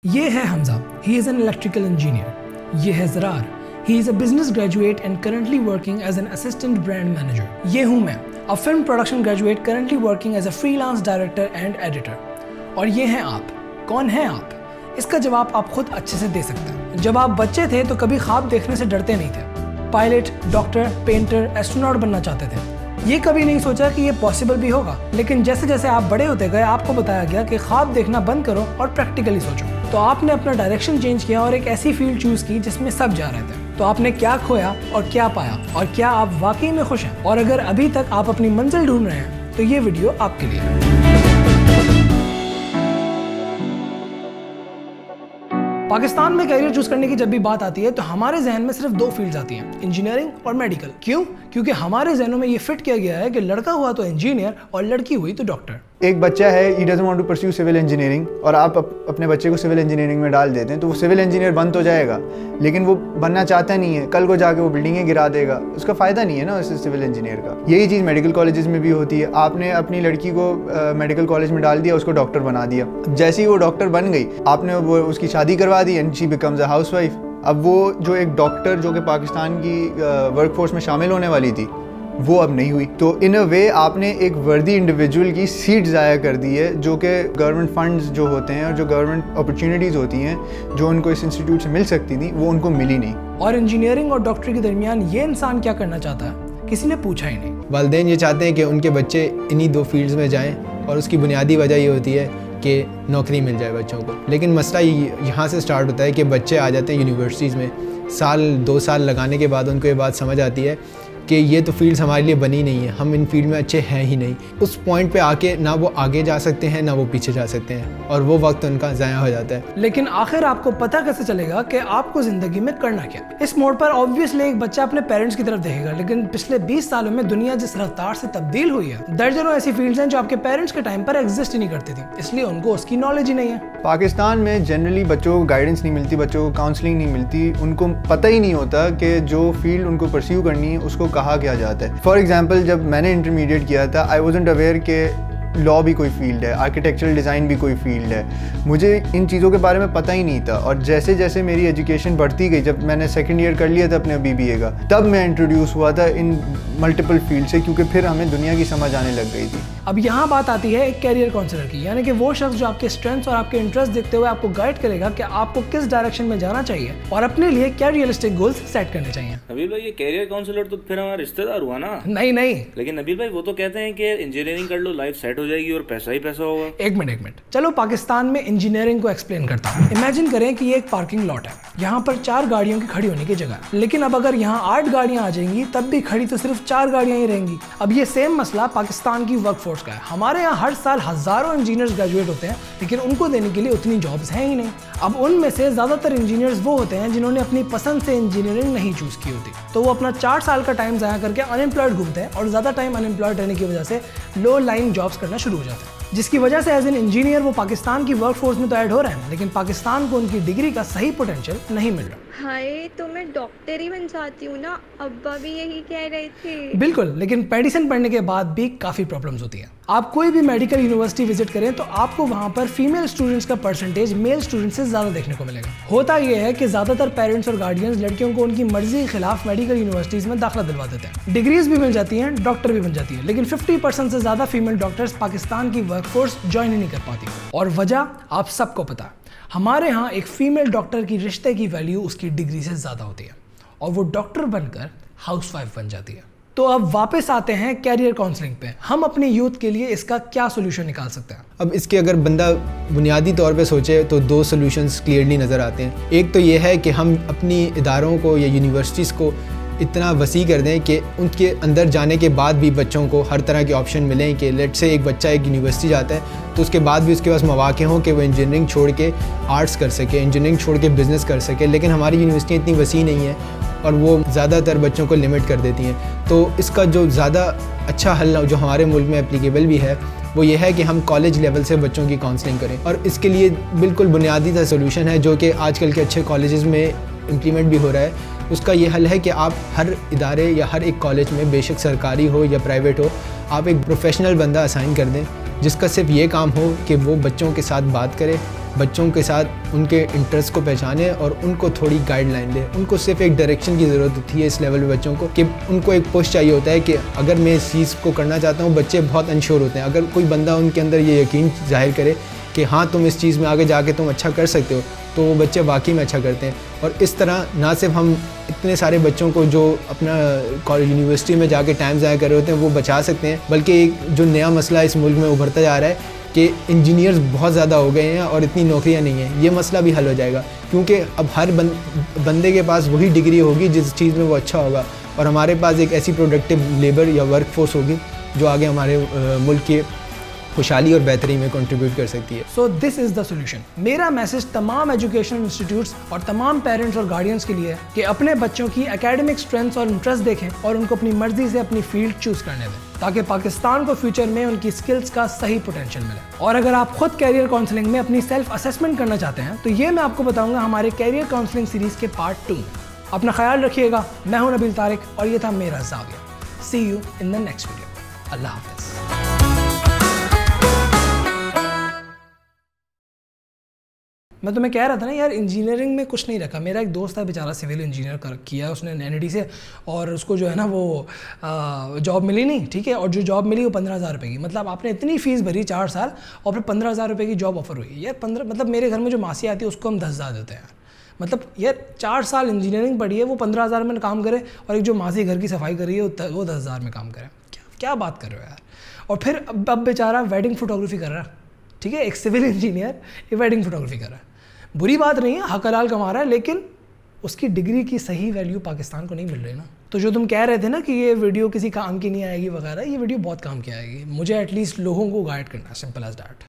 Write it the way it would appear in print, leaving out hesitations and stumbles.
ये है Hamza, he is an electrical engineer. ये है Zarar, he is a business graduate and currently working as an assistant brand manager. ये हूँ मैं, a film production graduate currently working as a freelance director and editor. और ये हैं आप। कौन हैं आप? इसका जवाब आप खुद अच्छे से दे सकते हैं। जब आप बच्चे थे तो कभी ख्वाब देखने से डरते नहीं थे। पायलट, डॉक्टर, पेंटर, एस्ट्रोनॉट बनना चाहते थे। ये कभी नहीं सोचा कि ये पॉसिबल भी होगा। लेकिन जैसे जैसे आप बड़े होते गए आपको बताया गया कि ख्वाब देखना बंद करो और प्रैक्टिकली सोचो। तो आपने अपना डायरेक्शन चेंज किया और एक ऐसी फील्ड चूज की जिसमें सब जा रहे थे। तो आपने क्या खोया और क्या पाया, और क्या आप वाकई में खुश हैं? और अगर अभी तक आप अपनी मंजिल ढूंढ रहे हैं तो ये वीडियो आपके लिए है। पाकिस्तान में करियर चूज करने की जब भी बात आती है तो हमारे जहन में सिर्फ दो फील्ड्स आती हैं, इंजीनियरिंग और मेडिकल। क्यों? क्योंकि हमारे जहनों में ये फिट किया गया है कि लड़का हुआ तो इंजीनियर और लड़की हुई तो डॉक्टर। एक बच्चा है, he doesn't want to pursue civil engineering, और आप अपने बच्चे को सिविल इंजीनियरिंग में डाल देते हैं तो वो सिविल इंजीनियर बन तो जाएगा, लेकिन वो बनना चाहता नहीं है। कल को जाके वो बिल्डिंगें गिरा देगा, उसका फ़ायदा नहीं है ना उस सिविल इंजीनियर का। यही चीज़ मेडिकल कॉलेजेस में भी होती है। आपने अपनी लड़की को मेडिकल कॉलेज में डाल दिया, उसको डॉक्टर बना दिया। जैसे ही वो डॉक्टर बन गई, आपने वो उसकी शादी करवा दी and she becomes a housewife. अब वो जो एक डॉक्टर जो कि पाकिस्तान की वर्कफोर्स में शामिल होने वाली थी, वो अब नहीं हुई। तो इन अ वे आपने एक वर्दी इंडिविजुअल की सीट ज़ाया कर दी है, जो कि गवर्नमेंट फंड्स जो होते हैं और जो गवर्नमेंट अपॉर्चुनिटीज़ होती हैं जो उनको इस इंस्टीट्यूट से मिल सकती थी, वो उनको मिली नहीं। और इंजीनियरिंग और डॉक्टरी के दरमियान ये इंसान क्या करना चाहता है, किसी ने पूछा ही नहीं। वालिदैन ये चाहते हैं कि उनके बच्चे इन्हीं दो फील्ड्स में जाएं, और उसकी बुनियादी वजह ये होती है कि नौकरी मिल जाए बच्चों को। लेकिन मसला यहाँ से स्टार्ट होता है कि बच्चे आ जाते हैं यूनिवर्सिटीज़ में, साल 2 साल लगाने के बाद उनको ये बात समझ आती है कि ये तो फील्ड्स हमारे लिए बनी नहीं है, हम इन फील्ड में अच्छे हैं ही नहीं। उस पॉइंट पे आके ना वो आगे जा सकते हैं ना वो पीछे जा सकते हैं, और वो वक्त उनका ज़ाया हो जाता है। लेकिन आखिर आपको पता कैसे चलेगा कि आपको ज़िंदगी में करना क्या? इस मोड़ पर ऑब्वियसली एक बच्चा अपने पेरेंट्स की तरफ देखेगा, लेकिन पिछले 20 सालों में दुनिया जिस रफ्तार से तब्दील हुई है, दर्जनों ऐसी फील्ड्स हैं जो आपके पेरेंट्स के टाइम पर एग्जिस्ट ही नहीं करती थी, इसलिए उनको उसकी नॉलेज ही नहीं है। पाकिस्तान में जनरली बच्चों को गाइडेंस नहीं मिलती, बच्चों को काउंसलिंग नहीं मिलती, उनको पता ही नहीं होता कि जो फील्ड उनको परस्यू करनी है उसको कहा क्या जाता है। फॉर एग्जाम्पल, जब मैंने इंटरमीडिएट किया था, आई वॉजंट अवेयर कि लॉ भी कोई फील्ड है, आर्किटेक्चरल डिज़ाइन भी कोई फील्ड है। मुझे इन चीज़ों के बारे में पता ही नहीं था। और जैसे जैसे मेरी एजुकेशन बढ़ती गई, जब मैंने सेकंड ईयर कर लिया था अपने BBA का, तब मैं इंट्रोड्यूस हुआ था इन मल्टीपल फील्ड से, क्योंकि फिर हमें दुनिया की समझ आने लग गई थी। अब यहाँ बात आती है एक कैरियर काउंसलर की, यानी कि वो शख्स जो आपके स्ट्रेंथ्स और आपके इंटरेस्ट देखते हुए आपको गाइड करेगा कि आपको किस डायरेक्शन में जाना चाहिए और अपने लिए क्या रियलिस्टिक गोल्स सेट करने चाहिए। नबील भाई, ये कैरियर काउंसलर तो फिर हमारा रिश्तेदार हुआ ना? नहीं। लेकिन नबील भाई, वो तो कहते हैं कि इंजीनियरिंग कर लो, लाइफ सेट हो जाएगी और पैसा ही पैसा होगा। एक मिनट, चलो पाकिस्तान में इंजीनियरिंग को एक्सप्लेन करता हूँ। इमेजिन करें कि ये एक पार्किंग लॉट है, यहाँ पर 4 गाड़ियों की खड़ी होने की जगह, लेकिन अब अगर यहाँ 8 गाड़ियाँ आ जाएंगी तब भी खड़ी तो सिर्फ 4 गाड़ियाँ ही रहेंगी। अब ये सेम मसला पाकिस्तान की वर्कफोर्स का है। हमारे यहाँ हर साल हजारों इंजीनियर्स ग्रेजुएट होते हैं, लेकिन उनको देने के लिए उतनी जॉब्स हैं ही नहीं। अब उनमें से ज्यादातर इंजीनियर्स वो होते हैं जिन्होंने अपनी पसंद से इंजीनियरिंग नहीं चूज की होती, तो वो अपना 4 साल का टाइम ज़ाया करके अनएम्प्लॉयड घूमते हैं, और ज़्यादा टाइम अनएम्प्लॉयड रहने की वजह से लो लाइन जॉब्स करना शुरू हो जाते हैं, जिसकी वजह से एज एन इंजीनियर वो पाकिस्तान की वर्कफोर्स में तो ऐड हो रहे हैं, लेकिन पाकिस्तान को उनकी डिग्री का सही पोटेंशियल नहीं मिल रहा। हाय, तो मैं डॉक्टर ही बन जाती हूँ ना, अब्बा भी यही कह रहे थे। बिल्कुल, लेकिन मेडिसिन पढ़ने के बाद भी काफ़ी प्रॉब्लम्स होती हैं। आप कोई भी मेडिकल यूनिवर्सिटी विजिट करें तो आपको वहाँ पर फीमेल स्टूडेंट्स का परसेंटेज मेल स्टूडेंट्स से ज़्यादा देखने को मिलेगा। होता यह है कि ज़्यादातर पेरेंट्स और गार्डियंस लड़कियों को उनकी मर्जी के खिलाफ मेडिकल यूनिवर्सिटीज़ में दाखिला दिलवा देते हैं। डिग्रीज भी मिल जाती हैं, डॉक्टर भी बन जाती है, लेकिन 50% से ज़्यादा फीमेल डॉक्टर्स पाकिस्तान की वर्कफोर्स ज्वाइन ही नहीं कर पाती। और वजह आप सबको पता है, हमारे यहाँ एक फीमेल डॉक्टर की रिश्ते की वैल्यू उसकी डिग्री से ज़्यादा होती है, और वो डॉक्टर बनकर हाउसवाइफ बन जाती है। तो अब वापस आते हैं कैरियर काउंसलिंग पे। हम अपने यूथ के लिए इसका क्या सोल्यूशन निकाल सकते हैं? अब इसके अगर बंदा बुनियादी तौर पे सोचे तो 2 सॉल्यूशंस क्लियरली नज़र आते हैं। एक तो ये है कि हम अपनी इदारों को या यूनिवर्सिटीज़ को इतना वसी कर दें कि उनके अंदर जाने के बाद भी बच्चों को हर तरह के ऑप्शन मिलें, कि लेट से एक बच्चा एक यूनिवर्सिटी जाता है तो उसके बाद भी उसके पास मौके हों कि वो इंजीनियरिंग छोड़ के आर्ट्स कर सके, इंजीनियरिंग छोड़ के बिज़नेस कर सके। लेकिन हमारी यूनिवर्सिटियाँ इतनी वसी नहीं है और वो ज़्यादातर बच्चों को लिमिट कर देती हैं। तो इसका जो ज़्यादा अच्छा हल जो हमारे मुल्क में एप्लीकेबल भी है वो ये है कि हम कॉलेज लेवल से बच्चों की काउंसलिंग करें, और इसके लिए बिल्कुल बुनियादी सा सोल्यूशन है जो कि आजकल के अच्छे कॉलेजेस में इम्प्लीमेंट भी हो रहा है। उसका ये हल है कि आप हर इदारे या हर एक कॉलेज में, बेशक सरकारी हो या प्राइवेट हो, आप एक प्रोफेशनल बंदा असाइन कर दें जिसका सिर्फ ये काम हो कि वो बच्चों के साथ बात करे, बच्चों के साथ उनके इंटरेस्ट को पहचाने और उनको थोड़ी गाइडलाइन दे। उनको सिर्फ एक डायरेक्शन की ज़रूरत होती है इस लेवल पे बच्चों को, कि उनको एक पुश चाहिए होता है कि अगर मैं इस चीज़ को करना चाहता हूँ। बच्चे बहुत अनश्योर होते हैं, अगर कोई बंदा उनके अंदर ये यकीन जाहिर करे कि हाँ तुम इस चीज़ में आगे जाके तुम अच्छा कर सकते हो, तो वो बच्चे वाकई में अच्छा करते हैं। और इस तरह ना सिर्फ हम इतने सारे बच्चों को जो अपना कॉलेज यूनिवर्सिटी में जाके टाइम ज़ाया कर रहे होते हैं वो बचा सकते हैं, बल्कि एक जो नया मसला इस मुल्क में उभरता जा रहा है कि इंजीनियर्स बहुत ज़्यादा हो गए हैं और इतनी नौकरियां नहीं हैं, ये मसला भी हल हो जाएगा। क्योंकि अब हर बंदे के पास वही डिग्री होगी जिस चीज़ में वो अच्छा होगा, और हमारे पास एक ऐसी प्रोडक्टिव लेबर या वर्क फोर्स होगी जो आगे हमारे मुल्क के खुशहाली और बेहतरी में कंट्रीब्यूट कर सकती है। So this is the solution. मेरा मैसेज तमाम एजुकेशनल इंस्टीट्यूट्स और तमाम पेरेंट्स और गार्डियंस के लिए है कि अपने बच्चों की एकेडमिक स्ट्रेंथ्स और इंटरेस्ट देखें और उनको अपनी मर्जी से अपनी फील्ड चूज करने दें, ताकि पाकिस्तान को फ्यूचर में उनकी स्किल्स का सही पोटेंशियल मिले। और अगर आप खुद कैरियर काउंसलिंग में अपनी सेल्फ असेसमेंट करना चाहते हैं तो ये मैं आपको बताऊंगा हमारे कैरियर काउंसलिंग सीरीज के पार्ट 2। अपना ख्याल रखिएगा। मैं हूं नबील तारिक और ये था मेरा ज़ाविया। See you in the next video. अल्लाह हाफ़िज़। मैं तुम्हें कह रहा था ना यार, इंजीनियरिंग में कुछ नहीं रखा। मेरा एक दोस्त है बेचारा सिविल इंजीनियर किया उसने NIT से, और उसको जो है ना वो जॉब मिली नहीं, ठीक है, और जो जॉब मिली वो 15,000 रुपये की। मतलब आपने इतनी फ़ीस भरी 4 साल और फिर 15,000 रुपये की जॉब ऑफर हुई यार। 15 मतलब मेरे घर में जो मासी आती है उसको हम 10,000 देते हैं। मतलब यार 4 साल इंजीनियरिंग पढ़ी है, वो 15,000 में काम करे, और एक जो मासी घर की सफाई कर रही है वो 10,000 में काम करे। क्या बात कर रहे हो यार। और फिर अब बेचारा वेडिंग फोटोग्राफी कर रहा है, ठीक है, एक सिविल इंजीनियर ये वेडिंग फोटोग्राफी कर रहा है। बुरी बात नहीं है, हक हलाल कमा रहा है, लेकिन उसकी डिग्री की सही वैल्यू पाकिस्तान को नहीं मिल रही ना। तो जो तुम कह रहे थे ना कि ये वीडियो किसी काम की नहीं आएगी वगैरह, ये वीडियो बहुत काम की आएगी। मुझे एटलीस्ट लोगों को गाइड करना है, सिंपल एज दैट।